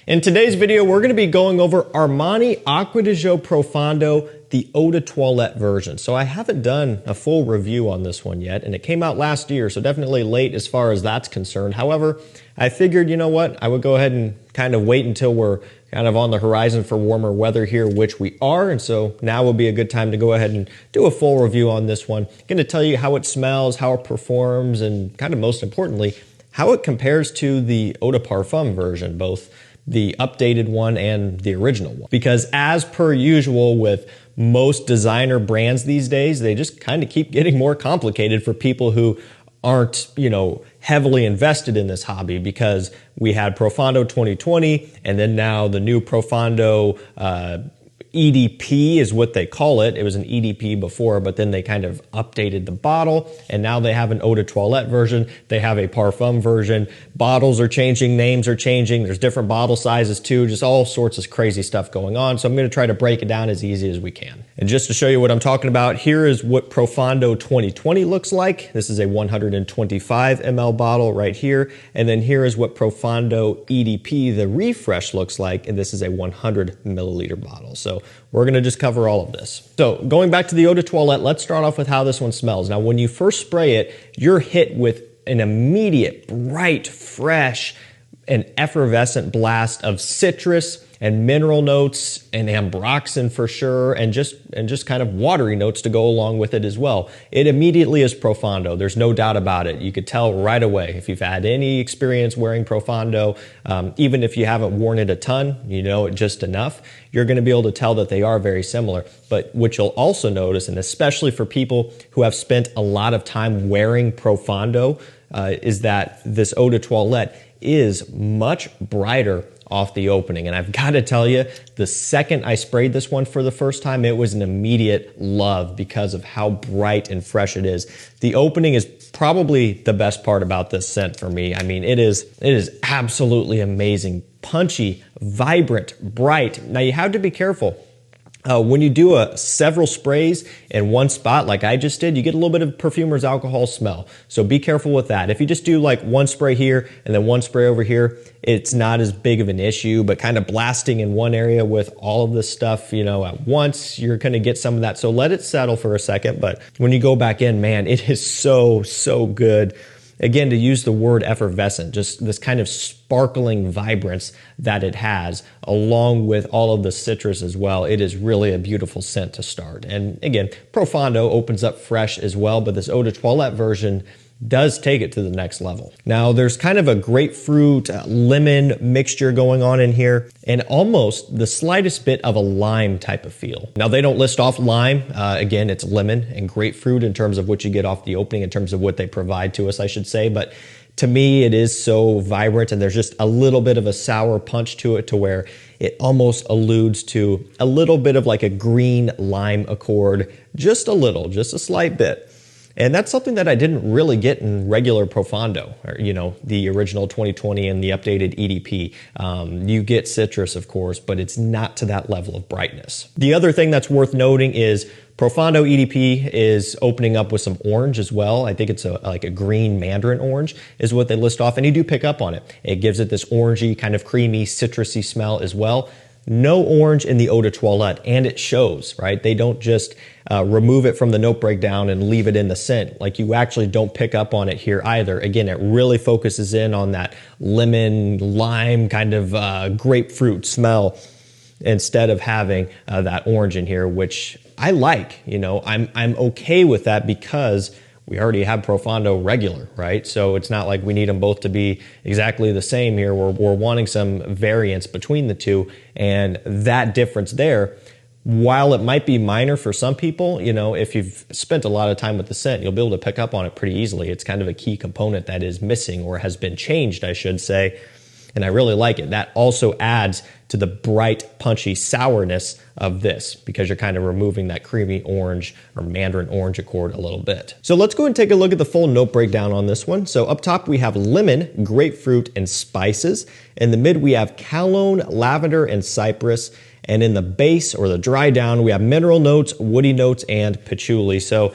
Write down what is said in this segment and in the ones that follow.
In today's video, we're going to be going over Armani Acqua di Gio Profondo, the Eau de Toilette version. So I haven't done a full review on this one yet, and it came out last year, so definitely late as far as that's concerned. However, I figured, you know what, I would go ahead and kind of wait until we're kind of on the horizon for warmer weather here, which we are, and so now will be a good time to go ahead and do a full review on this one. I'm going to tell you how it smells, how it performs, and kind of most importantly, how it compares to the Eau de Parfum version, both the updated one and the original one. Because as per usual with most designer brands these days, they just kind of keep getting more complicated for people who aren't, heavily invested in this hobby, because we had Profondo 2020 and then now the new Profondo EDP is what they call it. It was an EDP before, but then they kind of updated the bottle, and now they have an Eau de Toilette version. They have a Parfum version. Bottles are changing, names are changing. There's different bottle sizes too, just all sorts of crazy stuff going on. So I'm going to try to break it down as easy as we can. And just to show you what I'm talking about, here is what Profondo 2020 looks like. This is a 125 ml bottle right here. And then here is what Profondo EDP, the refresh, looks like. And this is a 100 milliliter bottle. So we're going to just cover all of this. So going back to the Eau de Toilette, let's start off with how this one smells. Now, when you first spray it, you're hit with an immediate, bright, fresh, and effervescent blast of citrus and mineral notes and ambroxan for sure, and just kind of watery notes to go along with it as well. It immediately is Profondo. There's no doubt about it. You could tell right away if you've had any experience wearing Profondo, even if you haven't worn it a ton, you know it just enough, you're going to be able to tell that they are very similar. But what you'll also notice, and especially for people who have spent a lot of time wearing Profondo, is that this Eau de Toilette is much brighter off the opening. And I've got to tell you, the second I sprayed this one for the first time, it was an immediate love because of how bright and fresh it is. The opening is probably the best part about this scent for me. I mean, it is absolutely amazing. Punchy, vibrant, bright. Now you have to be careful. When you do several sprays in one spot, like I just did, you get a little bit of perfumer's alcohol smell. So be careful with that. If you just do like one spray here and then one spray over here, it's not as big of an issue, but kind of blasting in one area with all of this stuff, at once, you're going to get some of that. So let it settle for a second. But when you go back in, man, it is so, so good. Again, to use the word effervescent, just this kind of sparkling vibrance that it has, along with all of the citrus as well. It is really a beautiful scent to start. And again, Profondo opens up fresh as well, but this Eau de Toilette version does take it to the next level. Now, there's kind of a grapefruit lemon mixture going on in here, and almost the slightest bit of a lime type of feel. Now, they don't list off lime. Again, it's lemon and grapefruit in terms of what you get off the opening, in terms of what they provide to us, I should say. But to me, it is so vibrant, and there's just a little bit of a sour punch to it, to where it almost alludes to a little bit of like a green lime accord, just a little, just a slight bit. And that's something that I didn't really get in regular Profondo, or, the original 2020 and the updated EDP. You get citrus, of course, but it's not to that level of brightness. The other thing that's worth noting is Profondo EDP is opening up with some orange as well. I think it's like a green mandarin orange is what they list off, and you do pick up on it. It gives it this orangey, kind of creamy, citrusy smell as well. No orange in the Eau de Toilette, and it shows, right? They don't just remove it from the note breakdown and leave it in the scent. Like, you actually don't pick up on it here either. Again, it really focuses in on that lemon, lime, kind of grapefruit smell, instead of having that orange in here, which I like. I'm okay with that, because we already have Profondo regular, right? So it's not like we need them both to be exactly the same here. We're wanting some variance between the two, and that difference there, while it might be minor for some people, if you've spent a lot of time with the scent, you'll be able to pick up on it pretty easily. It's kind of a key component that is missing, or has been changed, I should say. And I really like it. That also adds to the bright, punchy sourness of this, because you're kind of removing that creamy orange or mandarin orange accord a little bit. So let's go and take a look at the full note breakdown on this one. So up top, we have lemon, grapefruit, and spices. In the mid, we have cologne, lavender, and cypress. And in the base, or the dry down, we have mineral notes, woody notes, and patchouli. So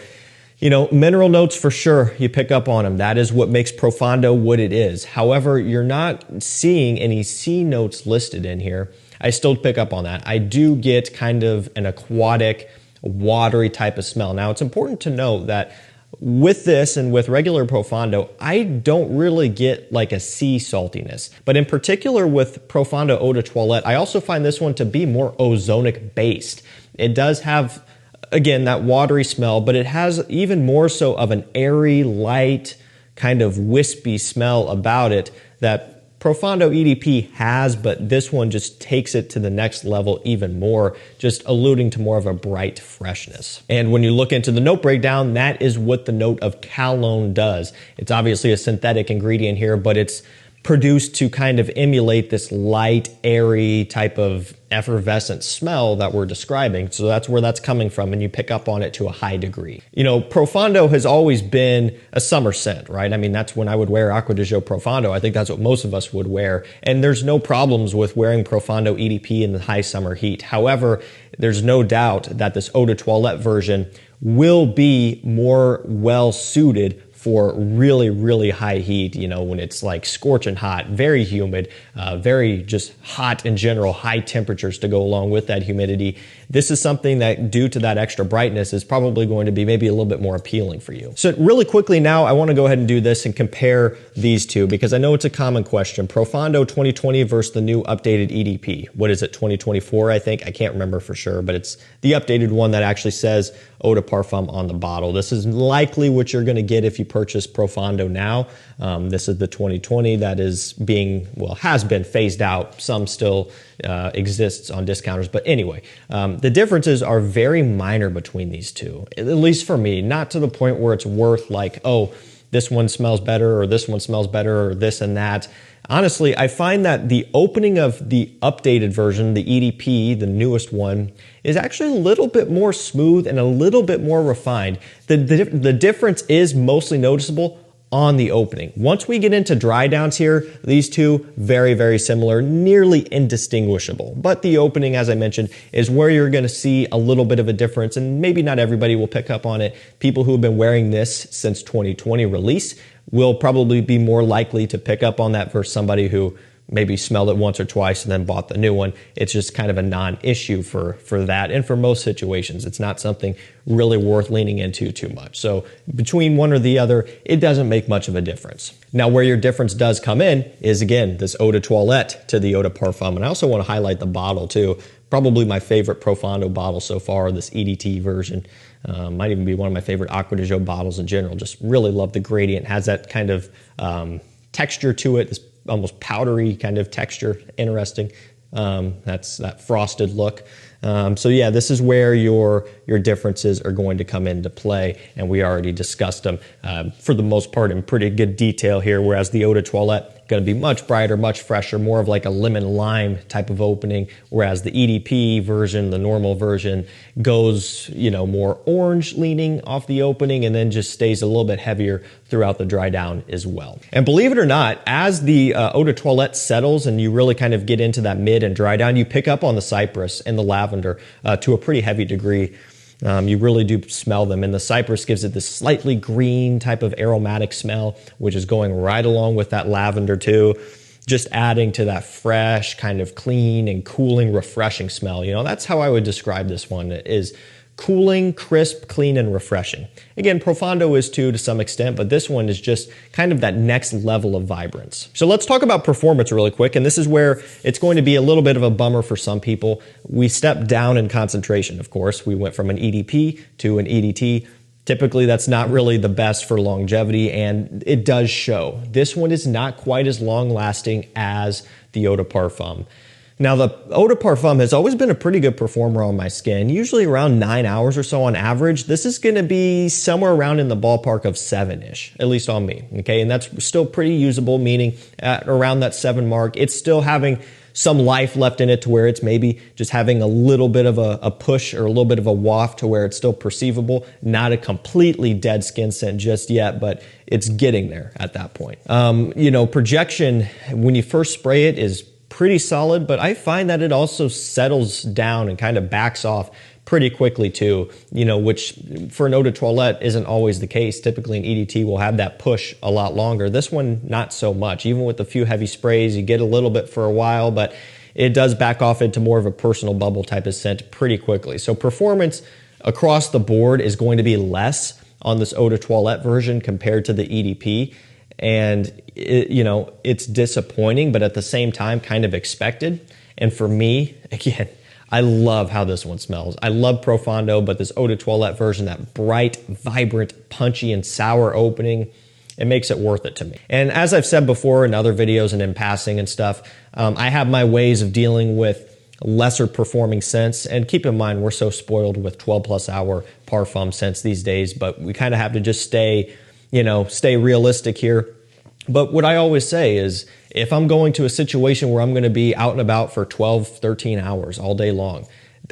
You know, mineral notes for sure, you pick up on them. That is what makes Profondo what it is. However, you're not seeing any C notes listed in here. I still pick up on that. I do get kind of an aquatic, watery type of smell. Now, it's important to note that with this and with regular Profondo, I don't really get like a sea saltiness. But in particular with Profondo Eau de Toilette, I also find this one to be more ozonic based. It does have, again, that watery smell, but it has even more so of an airy, light, kind of wispy smell about it that Profondo EDP has, but this one just takes it to the next level even more, just alluding to more of a bright freshness. And when you look into the note breakdown, that is what the note of cologne does. It's obviously a synthetic ingredient here, but it's produced to kind of emulate this light, airy type of effervescent smell that we're describing. So that's where that's coming from, and you pick up on it to a high degree. You know, Profondo has always been a summer scent, right? I mean, that's when I would wear Acqua di Gio Profondo. I think that's what most of us would wear. And there's no problems with wearing Profondo EDP in the high summer heat. However, there's no doubt that this Eau de Toilette version will be more well suited for really, really high heat, you know, when it's like scorching hot, very humid, very just hot in general, high temperatures to go along with that humidity. This is something that, due to that extra brightness, is probably going to be maybe a little bit more appealing for you. So really quickly now, I want to go ahead and do this and compare these two, because I know it's a common question. Profondo 2020 versus the new updated EDP. What is it, 2024, I think? I can't remember for sure, but it's the updated one that actually says Eau de Parfum on the bottle. This is likely what you're going to get if you purchase Profondo now. This is the 2020 that is being, well, has been phased out. Some still exists on discounters. But anyway, the differences are very minor between these two, at least for me, not to the point where it's worth like, oh, this one smells better or this one smells better or this and that. Honestly, I find that the opening of the updated version, the EDP, the newest one, is actually a little bit more smooth and a little bit more refined. The difference is mostly noticeable on the opening. Once we get into dry downs here, these two, very, very similar, nearly indistinguishable. But the opening, as I mentioned, is where you're going to see a little bit of a difference, and maybe not everybody will pick up on it. People who have been wearing this since 2020 release will probably be more likely to pick up on that versus somebody who maybe smelled it once or twice and then bought the new one. It's just kind of a non-issue for that. And for most situations, it's not something really worth leaning into too much. So between one or the other, it doesn't make much of a difference. Now, where your difference does come in is, again, this Eau de Toilette to the Eau de Parfum. And I also want to highlight the bottle too. Probably my favorite Profondo bottle so far, this EDT version. Might even be one of my favorite Acqua di Gio bottles in general. Just really love the gradient. Has that kind of texture to it, this almost powdery kind of texture. Interesting. That's that frosted look. So yeah, this is where your differences are going to come into play, and we already discussed them for the most part in pretty good detail here, whereas the Eau de Toilette going to be much brighter, much fresher, more of like a lemon lime type of opening, whereas the EDP version, the normal version, goes, you know, more orange leaning off the opening and then just stays a little bit heavier throughout the dry down as well. And believe it or not, as the Eau de Toilette settles and you really kind of get into that mid and dry down, you pick up on the cypress and the lavender to a pretty heavy degree. You really do smell them, and the cypress gives it this slightly green type of aromatic smell, which is going right along with that lavender too, just adding to that fresh, kind of clean and cooling, refreshing smell. You know, that's how I would describe this one, is cooling, crisp, clean, and refreshing. Again, Profondo is too to some extent, but this one is just kind of that next level of vibrance. So let's talk about performance really quick, and this is where it's going to be a little bit of a bummer for some people. We stepped down in concentration, of course. We went from an EDP to an EDT. Typically, that's not really the best for longevity, and it does show. This one is not quite as long-lasting as the Eau de Parfum. Now, the Eau de Parfum has always been a pretty good performer on my skin, usually around 9 hours or so on average. This is going to be somewhere around in the ballpark of 7-ish, at least on me, okay? And that's still pretty usable, meaning at around that 7 mark, it's still having some life left in it to where it's maybe just having a little bit of a push or a little bit of a waft to where it's still perceivable. Not a completely dead skin scent just yet, but it's getting there at that point. You know, projection, when you first spray it, is pretty solid, but I find that it also settles down and kind of backs off pretty quickly too, you know, which for an eau de toilette isn't always the case. Typically an EDT will have that push a lot longer. This one, not so much. Even with a few heavy sprays, you get a little bit for a while, but it does back off into more of a personal bubble type of scent pretty quickly. So performance across the board is going to be less on this eau de toilette version compared to the EDP. And you know, it's disappointing, but at the same time kind of expected. And for me, again, I love how this one smells. I love Profondo, but this eau de toilette version, that bright, vibrant, punchy, and sour opening, it makes it worth it to me. And as I've said before in other videos and in passing and stuff, I have my ways of dealing with lesser performing scents. And keep in mind, we're so spoiled with 12+ hour parfum scents these days, but we kind of have to just stay realistic here. But what I always say is, if I'm going to a situation where I'm going to be out and about for 12, 13 hours all day long,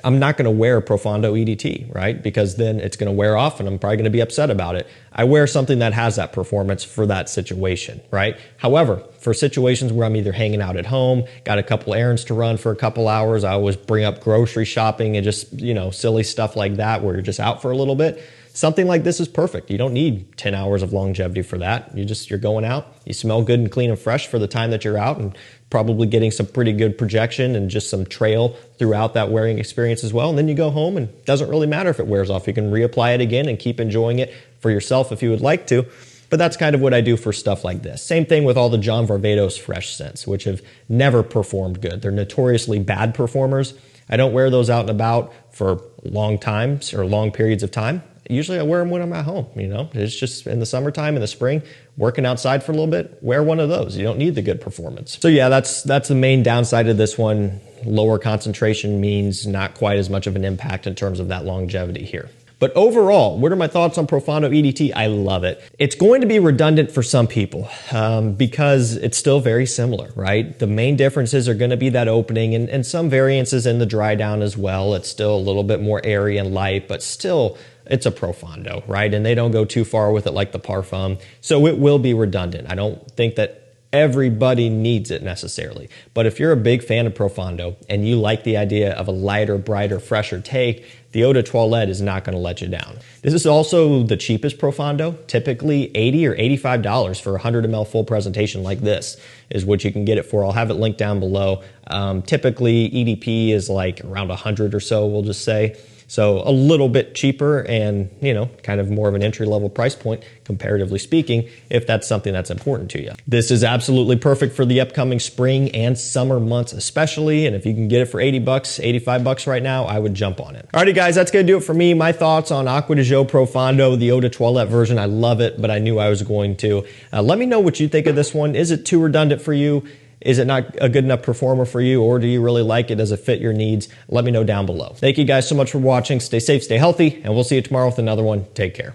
I'm not going to wear a Profondo EDT, right? Because then it's going to wear off and I'm probably going to be upset about it. I wear something that has that performance for that situation, right? However, for situations where I'm either hanging out at home, got a couple errands to run for a couple hours, I always bring up grocery shopping and just, you know, silly stuff like that where you're just out for a little bit. Something like this is perfect. You don't need 10 hours of longevity for that. You're going out, you smell good and clean and fresh for the time that you're out, and probably getting some pretty good projection and just some trail throughout that wearing experience as well. And then you go home and it doesn't really matter if it wears off. You can reapply it again and keep enjoying it for yourself if you would like to. But that's kind of what I do for stuff like this. Same thing with all the John Varvatos fresh scents, which have never performed good. They're notoriously bad performers. I don't wear those out and about for long times or long periods of time. Usually I wear them when I'm at home, you know. It's just in the summertime, in the spring, working outside for a little bit, wear one of those. You don't need the good performance. So yeah, that's the main downside of this one. Lower concentration means not quite as much of an impact in terms of that longevity here. But overall, what are my thoughts on Profondo EDT? I love it. It's going to be redundant for some people because it's still very similar, right? The main differences are going to be that opening and some variances in the dry down as well. It's still a little bit more airy and light, but still it's a Profondo, right? And they don't go too far with it like the Parfum. So it will be redundant. I don't think that everybody needs it necessarily. But if you're a big fan of Profondo and you like the idea of a lighter, brighter, fresher take, the eau de toilette is not going to let you down. This is also the cheapest Profondo. Typically $80 or $85 for a 100 ml full presentation like this is what you can get it for. I'll have it linked down below. Typically EDP is like around 100 or so, we'll just say. So a little bit cheaper and, you know, kind of more of an entry-level price point, comparatively speaking, if that's something that's important to you. This is absolutely perfect for the upcoming spring and summer months especially, and if you can get it for 80 bucks, 85 bucks right now, I would jump on it. Alrighty guys, that's gonna do it for me. My thoughts on Acqua di Gio Profondo, the eau de toilette version. I love it, but I knew I was going to. Let me know what you think of this one. Is it too redundant for you? Is it not a good enough performer for you, or do you really like it? Does it fit your needs? Let me know down below. Thank you guys so much for watching. Stay safe, stay healthy, and we'll see you tomorrow with another one. Take care.